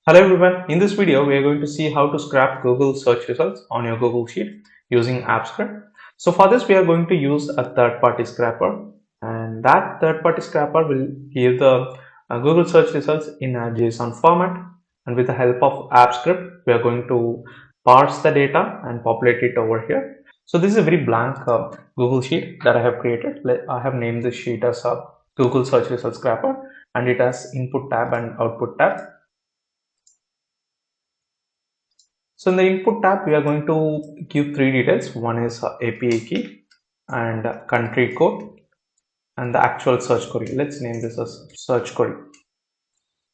Hello everyone, in this video we are going to see how to scrap Google search results on your Google Sheet using AppScript. So for this we are going to use a third-party scrapper, and that third-party scrapper will give the Google search results in a JSON format, and with the help of AppScript we are going to parse the data and populate it over here. So this is a very blank Google Sheet that I have created. I have named this sheet as a Google search results scrapper, and it has input tab and output tab. So in the input tab, we are going to give three details. One is API key and country code and the actual search query. Let's name this as search query.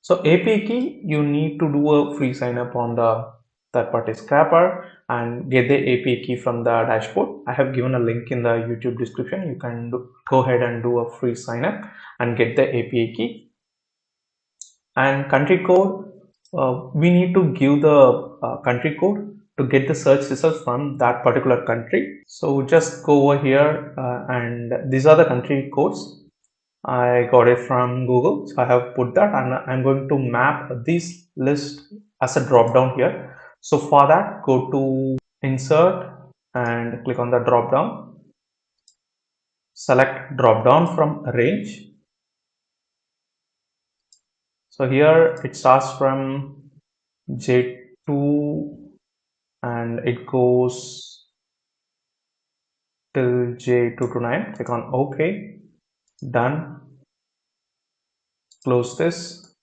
So API key, you need to do a free sign up on the third-party scrapper and get the API key from the dashboard. I have given a link in the YouTube description. You can go ahead and do a free sign up and get the API key. And country code, we need to give the country code to get the search results from that particular country. So just go over here and these are the country codes. I got it from Google, so I have put that, and I'm going to map this list as a drop down here. So for that, go to insert and click on the drop down, select drop down from range. So here it starts from J2 and it goes till J229. Click on OK, done, close this.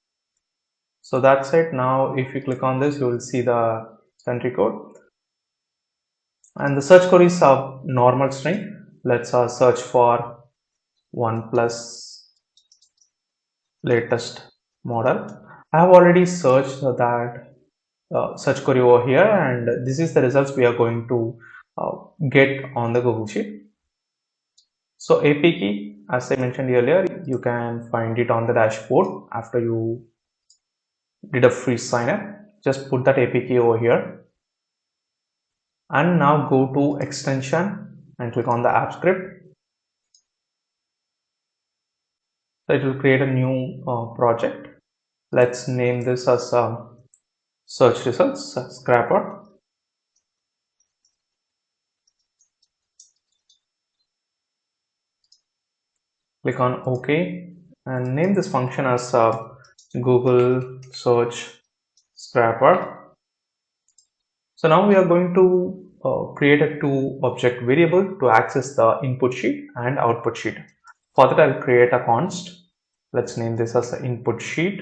So that's it. Now if you click on this, you will see the country code, and the search query is a normal string. Let's search for OnePlus latest model. I have already searched that search query over here, and this is the results we are going to get on the Google Sheet. So API key, as I mentioned earlier, you can find it on the dashboard after you did a free sign up. Just put that API key over here, and now go to extension and click on the app script. So it will create a new project. Let's name this as search results scrapper. Click on OK and name this function as Google search scrapper. So now we are going to create a two object variable to access the input sheet and output sheet. For that, I'll create a const. Let's name this as the input sheet.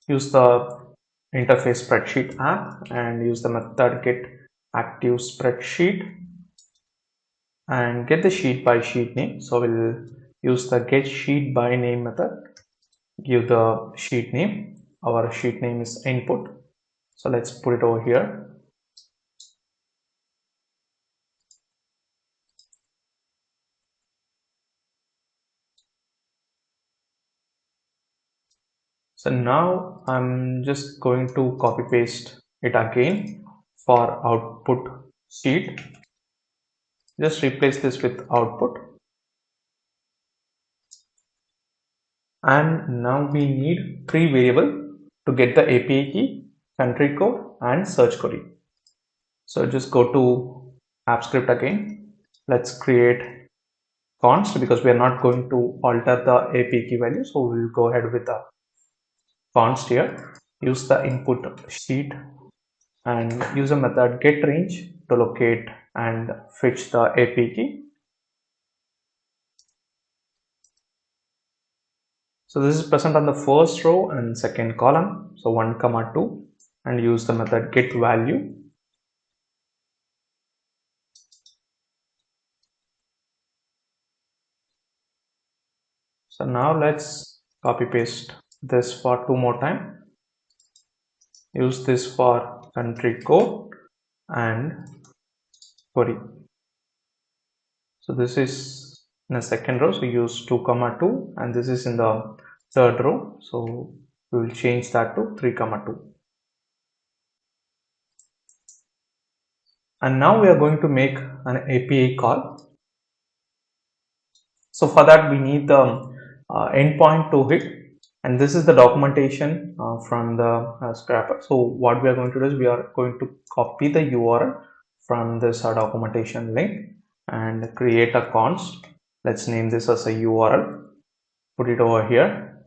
Use the interface spreadsheet app and use the method get active spreadsheet and get the sheet by sheet name. So we'll use the get sheet by name method, give the sheet name. Our sheet name is input, so let's put it over here. So now I'm just going to copy paste it again for output sheet. Just replace this with output, and now we need three variables to get the API key, country code and search query. So just go to app script again. Let's create const because we are not going to alter the API key value, so we'll go ahead with the const here. Use the input sheet and use a method get range to locate and fetch the API key. So this is present on the first row and second column, so 1, 2, and use the method get value. So now let's copy paste this for two more time. Use this for country code and query. So this is in the second row, so use 2, 2, and this is in the third row, so we will change that to 3, 2. And now we are going to make an API call. So for that we need the endpoint to hit, And this is the documentation from the scrapper. So what we are going to do is we are going to copy the URL from this documentation link and create a const. Let's name this as a URL, put it over here,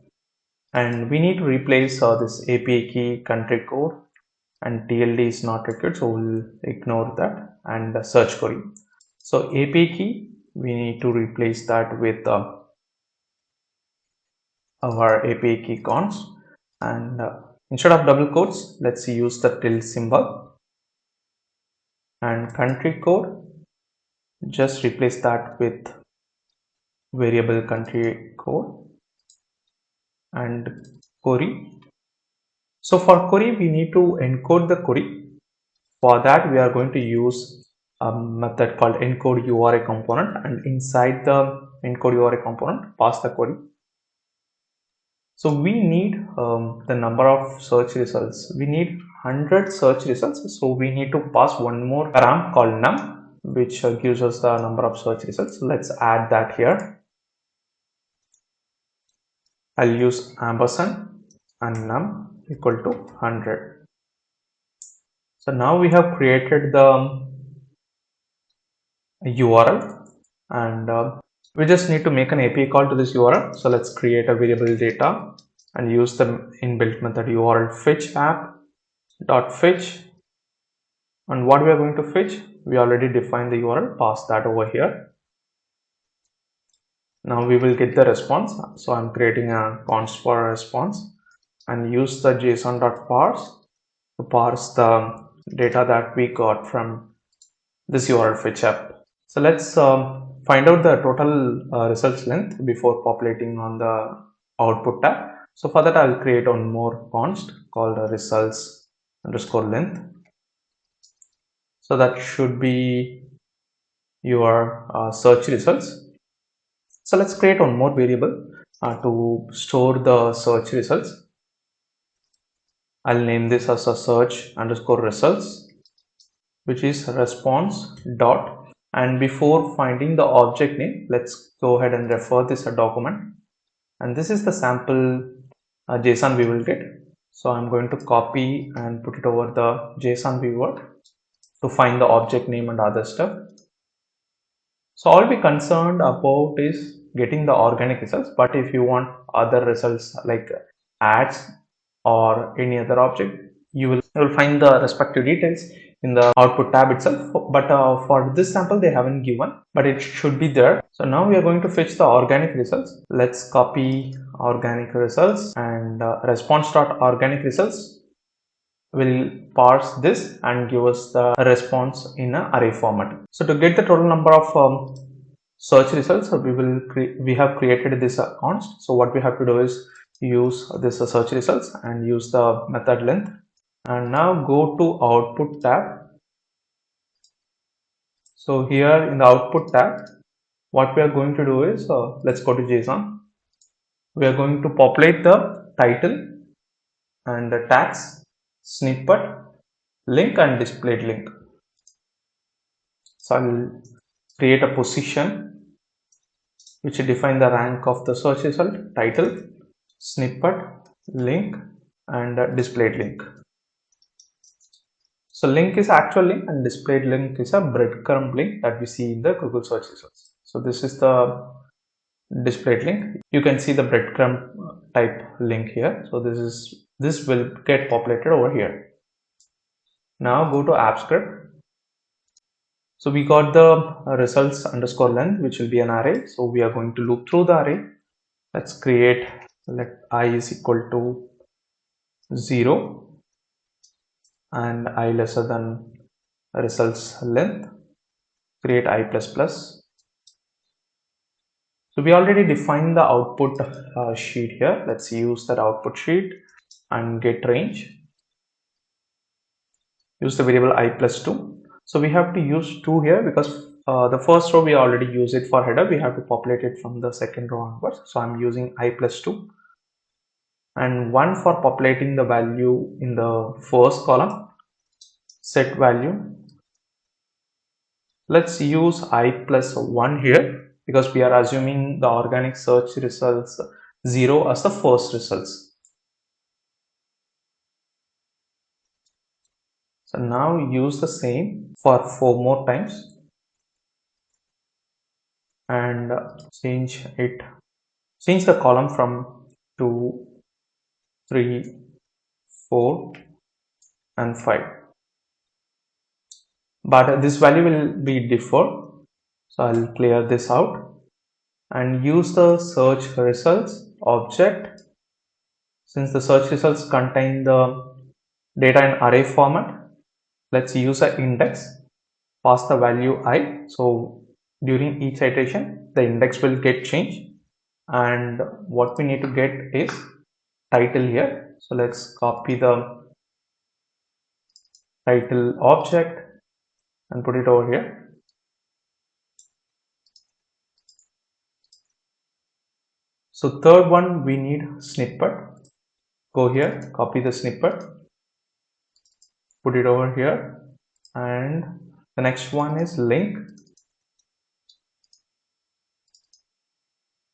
and we need to replace this API key, country code, and TLD is not required, so we'll ignore that, and the search query. So API key, we need to replace that with our API key const, and instead of double quotes, let's use the tilde symbol, and country code, just replace that with variable country code, and query. So for query, we need to encode the query. For that, we are going to use a method called encode URI component, and inside the encode URI component, pass the query. So we need the number of search results. We need 100 search results. So we need to pass one more param called num, which gives us the number of search results. So let's add that here. I'll use ampersand and num equal to 100. So now we have created the URL, and we just need to make an API call to this URL. So let's create a variable data and use the inbuilt method URL fetch app dot fetch. And what we are going to fetch, we already defined the URL, pass that over here. Now we will get the response. So I'm creating a const for response and use the json.parse to parse the data that we got from this URL fetch app. So let's find out the total results length before populating on the output tab. So for that, I'll create one more const called results underscore length. So that should be your search results. So let's create one more variable to store the search results. I'll name this as a search underscore results, which is response dot, and before finding the object name, let's go ahead and refer this a document, and this is the sample JSON we will get. So I'm going to copy and put it over the JSON viewer to find the object name and other stuff. So all we're concerned about is getting the organic results, but if you want other results like ads or any other object, you will find the respective details in the output tab itself. But for this sample, they haven't given, but it should be there. So now we are going to fetch the organic results. Let's copy organic results, and response.organic results will parse this and give us the response in an array format. So to get the total number of search results, we have created this const. So what we have to do is use this search results and use the method length, and now go to output tab. So here in the output tab, what we are going to do is let's go to JSON. We are going to populate the title and the tags, snippet, link, and displayed link. So I'll create a position which define the rank of the search result, title, snippet, link, and displayed link. So link is actual link and displayed link is a breadcrumb link that we see in the Google search results. So this is the displayed link. You can see the breadcrumb type link here. So this will get populated over here. Now go to app script. So we got the results underscore length, which will be an array. So we are going to loop through the array. Let's create, let I is equal to 0 and I lesser than results length. Create I plus plus. So we already defined the output sheet here. Let's use that output sheet and get range. Use the variable I plus 2. So we have to use 2 here because the first row we already use it for header. We have to populate it from the second row onwards. So I'm using I plus 2 and 1 for populating the value in the first column. Set value. Let's use I plus 1 here because we are assuming the organic search results 0 as the first results. So now use the same for 4 more times and change the column from 2, 3, 4 and 5. But this value will be default. So I'll clear this out and use the search results object. Since the search results contain the data in array format, let's use an index, pass the value I. So during each iteration, the index will get changed. And what we need to get is title here. So let's copy the title object and put it over here. So third one, we need snippet. Go here, copy the snippet, put it over here. And the next one is link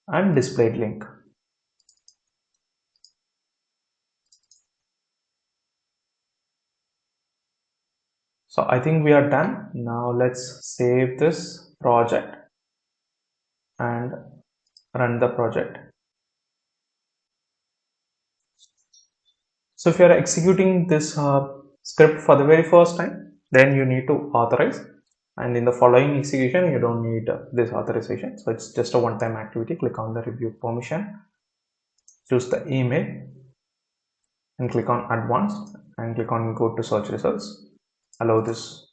and displayed link. So I think we are done. Now let's save this project and run the project. So if you are executing this script for the very first time, then you need to authorize, and in the following execution you don't need this authorization. So it's just a one-time activity. Click on the review permission, choose the email and click on advanced and click on go to search results. Allow this.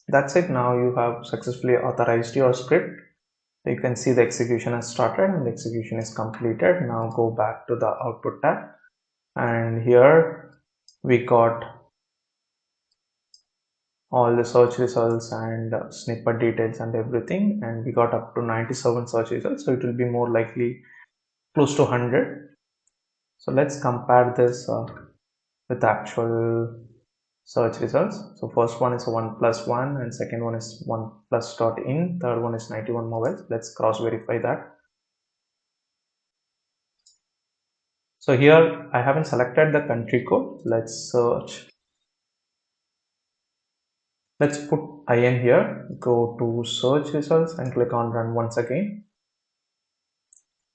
That's it. Now you have successfully authorized your script. You can see the execution has started and the execution is completed. Now go back to the output tab, and here we got all the search results and snippet details and everything, and we got up to 97 search results, so it will be more likely close to 100. So let's compare this with actual search results. So first one is 1+1 and second one is 1+.in, third one is 91 mobiles. Let's cross verify that. So here I haven't selected the country code. Let's search. Let's put IN here, go to search results and click on run once again.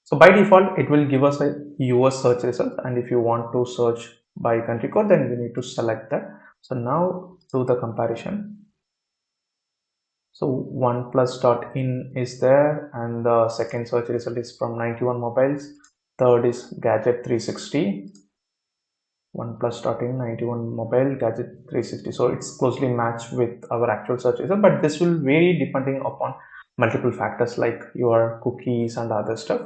So by default, it will give us a US search result, and if you want to search by country code, then you need to select that. So now do the comparison. So OnePlus.in is there, and the second search result is from 91 mobiles. Third is Gadget 360. OnePlus.in 91 mobile, Gadget 360. So it's closely matched with our actual search result, but this will vary depending upon multiple factors like your cookies and other stuff.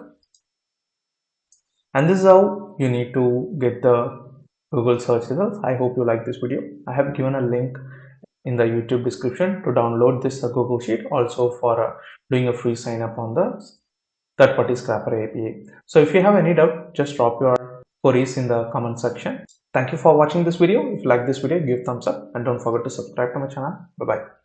And this is how you need to get the Google search results. I hope you like this video. I have given a link in the YouTube description to download this Google Sheet, also for doing a free sign up on the third-party scrapper API. So if you have any doubt, just drop your queries in the comment section. Thank you for watching this video. If you like this video, give thumbs up and don't forget to subscribe to my channel. Bye bye.